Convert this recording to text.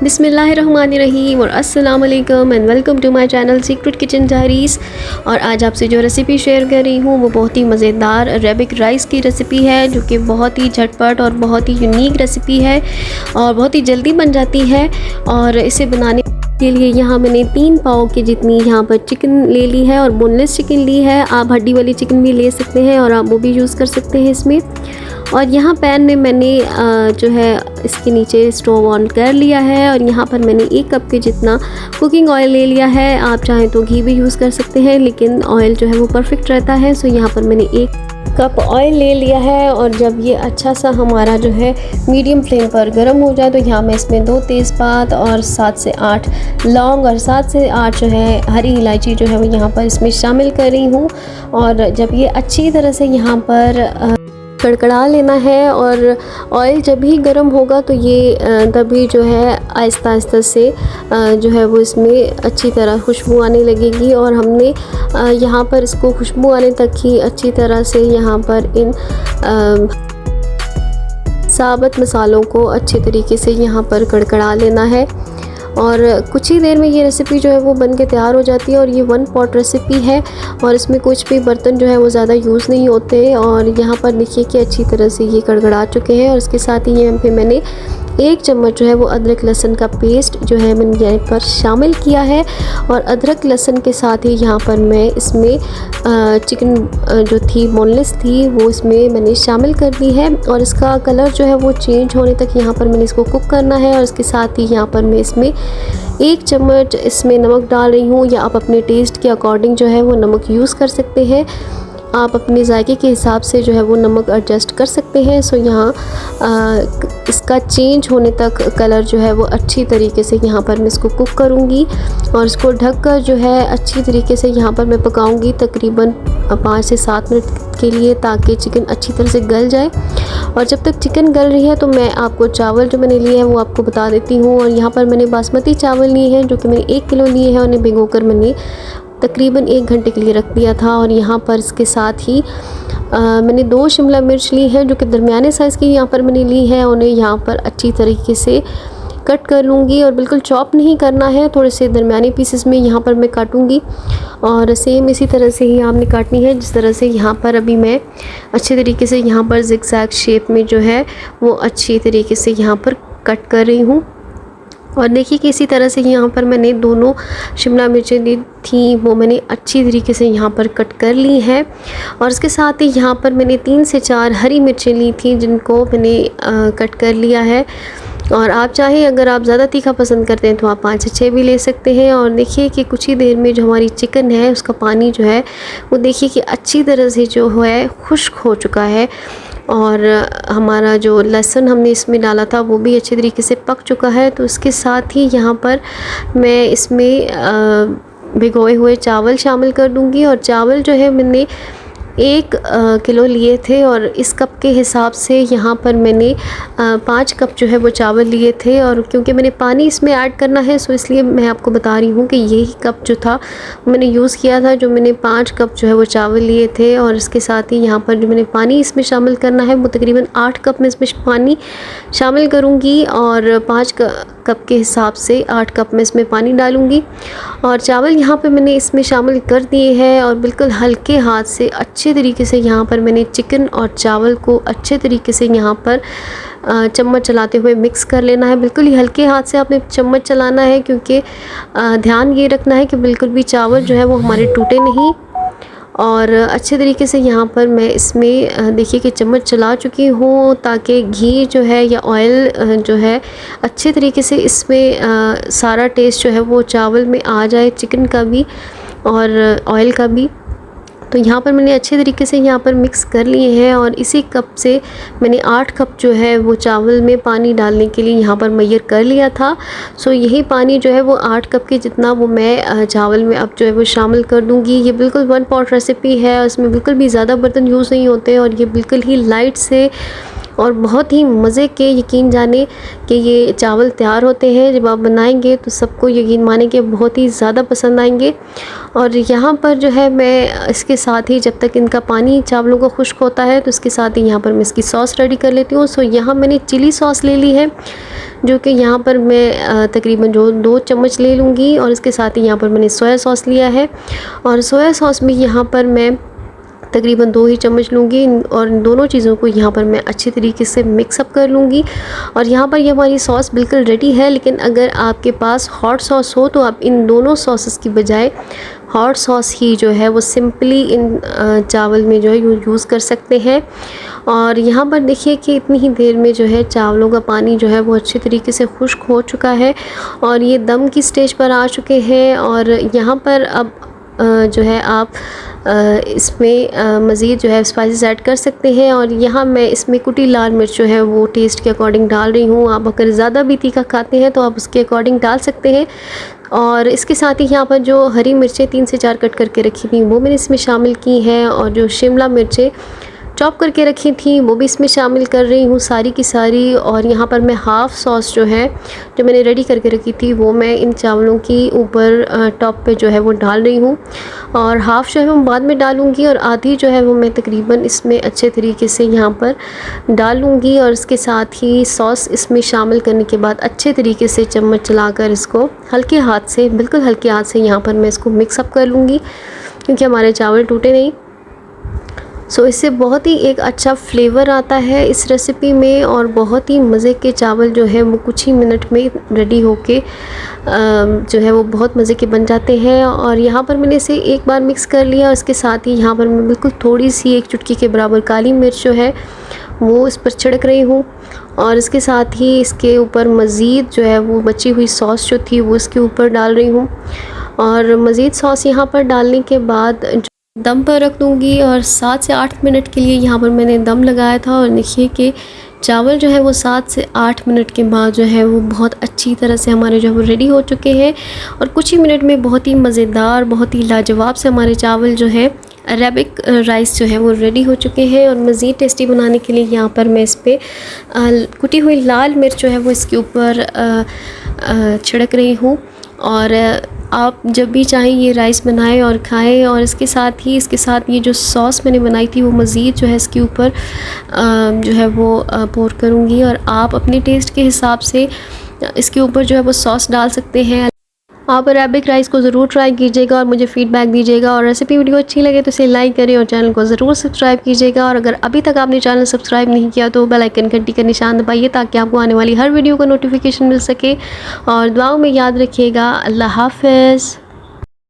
बिस्मिल्लाहिर्रहमानिर्रहीम और अस्सलाम वालेकुम and welcome to my channel secret kitchen diaries. और आज आपसे जो रेसिपी शेयर कर रही हूँ वो बहुत ही मज़ेदार अरेबिक राइस की रेसिपी है, जो कि बहुत ही झटपट और बहुत ही यूनिक रेसिपी है और बहुत ही जल्दी बन जाती है। और इसे बनाने के लिए यहाँ मैंने 3 पाव की जितनी यहाँ पर चिकन ले ली है और बोनलेस चिकन ली है। आप हड्डी वाली चिकन भी ले सकते हैं और आप वो भी यूज़ कर सकते हैं इसमें। और यहाँ पैन में मैंने जो है इसके नीचे स्टोव ऑन कर लिया है और यहाँ पर मैंने 1 कप के जितना कुकिंग ऑयल ले लिया है। आप चाहें तो घी भी यूज़ कर सकते हैं, लेकिन ऑयल जो है वो परफेक्ट रहता है। सो यहाँ पर मैंने 1 कप ऑयल ले लिया है और जब ये अच्छा सा हमारा जो है मीडियम फ्लेम पर गर्म हो जाए तो यहाँ मैं इसमें 2 तेज़पात और 7 से 8 लौंग और 7 से 8 जो है हरी इलायची जो है वो यहाँ पर इसमें शामिल कर रही हूँ। और जब ये अच्छी तरह से यहाँ पर कड़कड़ा लेना है और ऑयल जब भी गर्म होगा तो ये तभी जो है आहिस्ता आहिस्ता से जो है वो इसमें अच्छी तरह खुशबू आने लगेगी। और हमने यहाँ पर इसको खुशबू आने तक ही अच्छी तरह से यहाँ पर इन साबुत मसालों को अच्छे तरीके से यहाँ पर कड़कड़ा लेना है। और कुछ ही देर में ये रेसिपी जो है वो बन के तैयार हो जाती है। और ये 1 पॉट रेसिपी है और इसमें कुछ भी बर्तन जो है वो ज़्यादा यूज़ नहीं होते। और यहाँ पर देखिए कि अच्छी तरह से ये कड़कड़ा चुके हैं। और इसके साथ ही यहाँ पे मैंने 1 चम्मच जो है वो अदरक लहसुन का पेस्ट जो है मैंने यहाँ पर शामिल किया है। और अदरक लहसुन के साथ ही यहाँ पर मैं इसमें चिकन जो थी बोनलेस थी वो इसमें मैंने शामिल कर दी है। और इसका कलर जो है वो चेंज होने तक यहाँ पर मैंने इसको कुक करना है। और इसके साथ ही यहाँ पर मैं इसमें 1 चम्मच इसमें नमक डाल रही हूँ, या आप अपने टेस्ट के अकॉर्डिंग जो है वो नमक यूज़ कर सकते हैं। आप अपने जायके के हिसाब से जो है वो नमक एडजस्ट कर सकते हैं। सो यहाँ इसका चेंज होने तक कलर जो है वो अच्छी तरीके से यहाँ पर मैं इसको कुक करूँगी। और इसको ढककर जो है अच्छी तरीके से यहाँ पर मैं पकाऊँगी तकरीबन 5 से 7 मिनट के लिए, ताकि चिकन अच्छी तरह से गल जाए। और जब तक चिकन गल रही है तो मैं आपको चावल जो मैंने लिए हैं वो आपको बता देती हूँ। और यहाँ पर मैंने बासमती चावल लिए हैं, जो कि मैंने 1 किलो लिए हैं। उन्हें भिगोकर मैंने तकरीबन 1 घंटे के लिए रख दिया था। और यहाँ पर इसके साथ ही मैंने 2 शिमला मिर्च ली है, जो कि दरमियाने साइज़ की यहाँ पर मैंने ली है। उन्हें यहाँ पर अच्छी तरीके से कट कर लूँगी और बिल्कुल चॉप नहीं करना है, थोड़े से दरमियाने पीसेस में यहाँ पर मैं काटूँगी। और सेम इसी तरह से ही आपने काटनी है, जिस तरह से यहाँ पर अभी मैं अच्छे तरीके से यहाँ पर ज़िगज़ैग शेप में जो है वो अच्छी तरीके से यहाँ पर कट कर रही हूँ। और देखिए कि इसी तरह से यहाँ पर मैंने दोनों शिमला मिर्चें ली थी वो मैंने अच्छी तरीके से यहाँ पर कट कर ली है। और इसके साथ ही यहाँ पर मैंने 3 से 4 हरी मिर्चें ली थी, जिनको मैंने कट कर लिया है। और आप चाहें अगर आप ज़्यादा तीखा पसंद करते हैं तो आप 5 से 6 भी ले सकते हैं। और देखिए कि कुछ ही देर में जो हमारी चिकन है उसका पानी जो है वो देखिए कि अच्छी तरह से जो है खुश्क हो चुका है। और हमारा जो लहसुन हमने इसमें डाला था वो भी अच्छे तरीके से पक चुका है। तो इसके साथ ही यहाँ पर मैं इसमें भिगोए हुए चावल शामिल कर दूँगी। और चावल जो है मैंने 1 किलो लिए थे और इस कप के हिसाब से यहाँ पर मैंने 5 कप जो है वो चावल लिए थे। और क्योंकि मैंने पानी इसमें ऐड करना है सो इसलिए मैं आपको बता रही हूँ कि यही कप जो था मैंने यूज़ किया था, जो मैंने 5 कप जो है वो चावल लिए थे। और इसके साथ ही यहाँ पर जो मैंने पानी इसमें शामिल करना है वो तकरीबन 8 कप में इसमें पानी शामिल करूँगी। और 5 कप के हिसाब से 8 कप में इसमें पानी डालूँगी। और चावल यहाँ पर मैंने इसमें शामिल कर दिए हैं और बिल्कुल हल्के हाथ से अच्छे तरीके से यहाँ पर मैंने चिकन और चावल को अच्छे तरीके से यहाँ पर चम्मच चलाते हुए मिक्स कर लेना है। बिल्कुल ही हल्के हाथ से आपने चम्मच चलाना है, क्योंकि ध्यान ये रखना है कि बिल्कुल भी चावल जो है वो हमारे टूटे नहीं। और अच्छे तरीके से यहाँ पर मैं इसमें देखिए कि चम्मच चला चुकी हूँ, ताकि घी जो है या ऑयल जो है अच्छे तरीके से इसमें सारा टेस्ट जो है वो चावल में आ जाए, चिकन का भी और ऑयल का भी। तो यहाँ पर मैंने अच्छे तरीके से यहाँ पर मिक्स कर लिए हैं। और इसी कप से मैंने 8 कप जो है वो चावल में पानी डालने के लिए यहाँ पर मैयर कर लिया था। सो यही पानी जो है वो 8 कप के जितना वो मैं चावल में अब जो है वो शामिल कर दूँगी। ये बिल्कुल 1 पॉट रेसिपी है, इसमें बिल्कुल भी ज़्यादा बर्तन यूज़ नहीं होते और ये बिल्कुल ही लाइट से और बहुत ही मज़े के, यकीन जाने कि ये चावल तैयार होते हैं। जब आप बनाएंगे तो सबको यकीन माने कि बहुत ही ज़्यादा पसंद आएंगे। और यहाँ पर जो है मैं इसके साथ ही जब तक इनका पानी चावलों का खुश्क होता है तो इसके साथ ही यहाँ पर मैं इसकी सॉस रेडी कर लेती हूँ। सो यहाँ मैंने चिली सॉस ले ली है, जो कि यहाँ पर मैं तकरीबन जो 2 चम्मच ले लूँगी। और इसके साथ ही यहाँ पर मैंने सोया सॉस लिया है और सोया सॉस में यहाँ पर मैं तकरीबन 2 ही चम्मच लूँगी और दोनों चीज़ों को यहाँ पर मैं अच्छी तरीके से मिक्सअप कर लूँगी। और यहाँ पर ये हमारी सॉस बिल्कुल रेडी है, लेकिन अगर आपके पास हॉट सॉस हो तो आप इन दोनों सॉसेस की बजाय हॉट सॉस ही जो है वो सिंपली इन चावल में जो है यूज़ कर सकते हैं। और यहाँ पर देखिए कि इतनी ही देर में जो है चावलों का पानी जो है वो अच्छी तरीके से खुश्क हो चुका है और ये दम की स्टेज पर आ चुके हैं। और यहाँ पर अब जो है आप इसमें मज़ीद जो है स्पाइसेस ऐड कर सकते हैं। और यहाँ मैं इसमें कुटी लाल मिर्च जो है वो टेस्ट के अकॉर्डिंग डाल रही हूँ। आप अगर ज़्यादा भी तीखा खाते हैं तो आप उसके अकॉर्डिंग डाल सकते हैं। और इसके साथ ही यहाँ पर जो हरी मिर्चें 3 से 4 कट करके रखी थी वो मैंने इसमें शामिल की हैं और जो शिमला मिर्चें चॉप करके रखी थी वो भी इसमें शामिल कर रही हूँ सारी की सारी। और यहाँ पर मैं हाफ़ सॉस जो है जो मैंने रेडी करके रखी थी वो मैं इन चावलों की ऊपर टॉप पे जो है वो डाल रही हूँ और हाफ़ जो है मैं बाद में डालूँगी और आधी जो है वो मैं तकरीबन इसमें अच्छे तरीके से यहाँ पर डालूँगी। और इसके साथ ही सॉस इसमें शामिल करने के बाद अच्छे तरीके से चम्मच चलाकर इसको हल्के हाथ से, बिल्कुल हल्के हाथ से यहाँ पर मैं इसको मिक्सअप कर लूँगी क्योंकि हमारे चावल टूटे नहीं। सो इससे बहुत ही एक अच्छा फ्लेवर आता है इस रेसिपी में और बहुत ही मज़े के चावल जो है वो कुछ ही मिनट में रेडी होके जो है वो बहुत मज़े के बन जाते हैं। और यहाँ पर मैंने इसे एक बार मिक्स कर लिया। इसके साथ ही यहाँ पर मैं बिल्कुल थोड़ी सी 1 चुटकी के बराबर काली मिर्च जो है वो इस पर छिड़क रही हूँ और इसके साथ ही इसके ऊपर मज़ीद जो है वो बची हुई सॉस जो थी वो इसके ऊपर डाल रही हूँ। और मज़ीद सॉस यहाँ पर डालने के बाद दम पर रख दूँगी और 7 से 8 मिनट के लिए यहाँ पर मैंने दम लगाया था। और देखिए कि चावल जो है वो 7 से 8 मिनट के बाद जो है वो बहुत अच्छी तरह से हमारे जो है वो रेडी हो चुके हैं और कुछ ही मिनट में बहुत ही मज़ेदार, बहुत ही लाजवाब से हमारे चावल जो है अरेबिक राइस जो है वो रेडी हो चुके हैं। और मज़ीद टेस्टी बनाने के लिए यहाँ पर मैं इस पर कुटी हुई लाल मिर्च जो है वो इसके ऊपर छिड़क रही हूँ। और आप जब भी चाहें ये राइस बनाएं और खाएं। और इसके साथ ये जो सॉस मैंने बनाई थी वो मज़ीद जो है इसके ऊपर जो है वो पोर करूँगी और आप अपने टेस्ट के हिसाब से इसके ऊपर जो है वो सॉस डाल सकते हैं। आप अरेबिक राइस को ज़रूर ट्राई कीजिएगा और मुझे फ़ीडबैक दीजिएगा। और रेसिपी वीडियो अच्छी लगे तो इसे लाइक करें और चैनल को ज़रूर सब्सक्राइब कीजिएगा। और अगर अभी तक आपने चैनल सब्सक्राइब नहीं किया तो बेल आइकन घंटी का निशान दबाइए ताकि आपको आने वाली हर वीडियो का नोटिफिकेशन मिल सके। और दुआओं में याद रखिएगा। अल्लाह हाफ़िज़।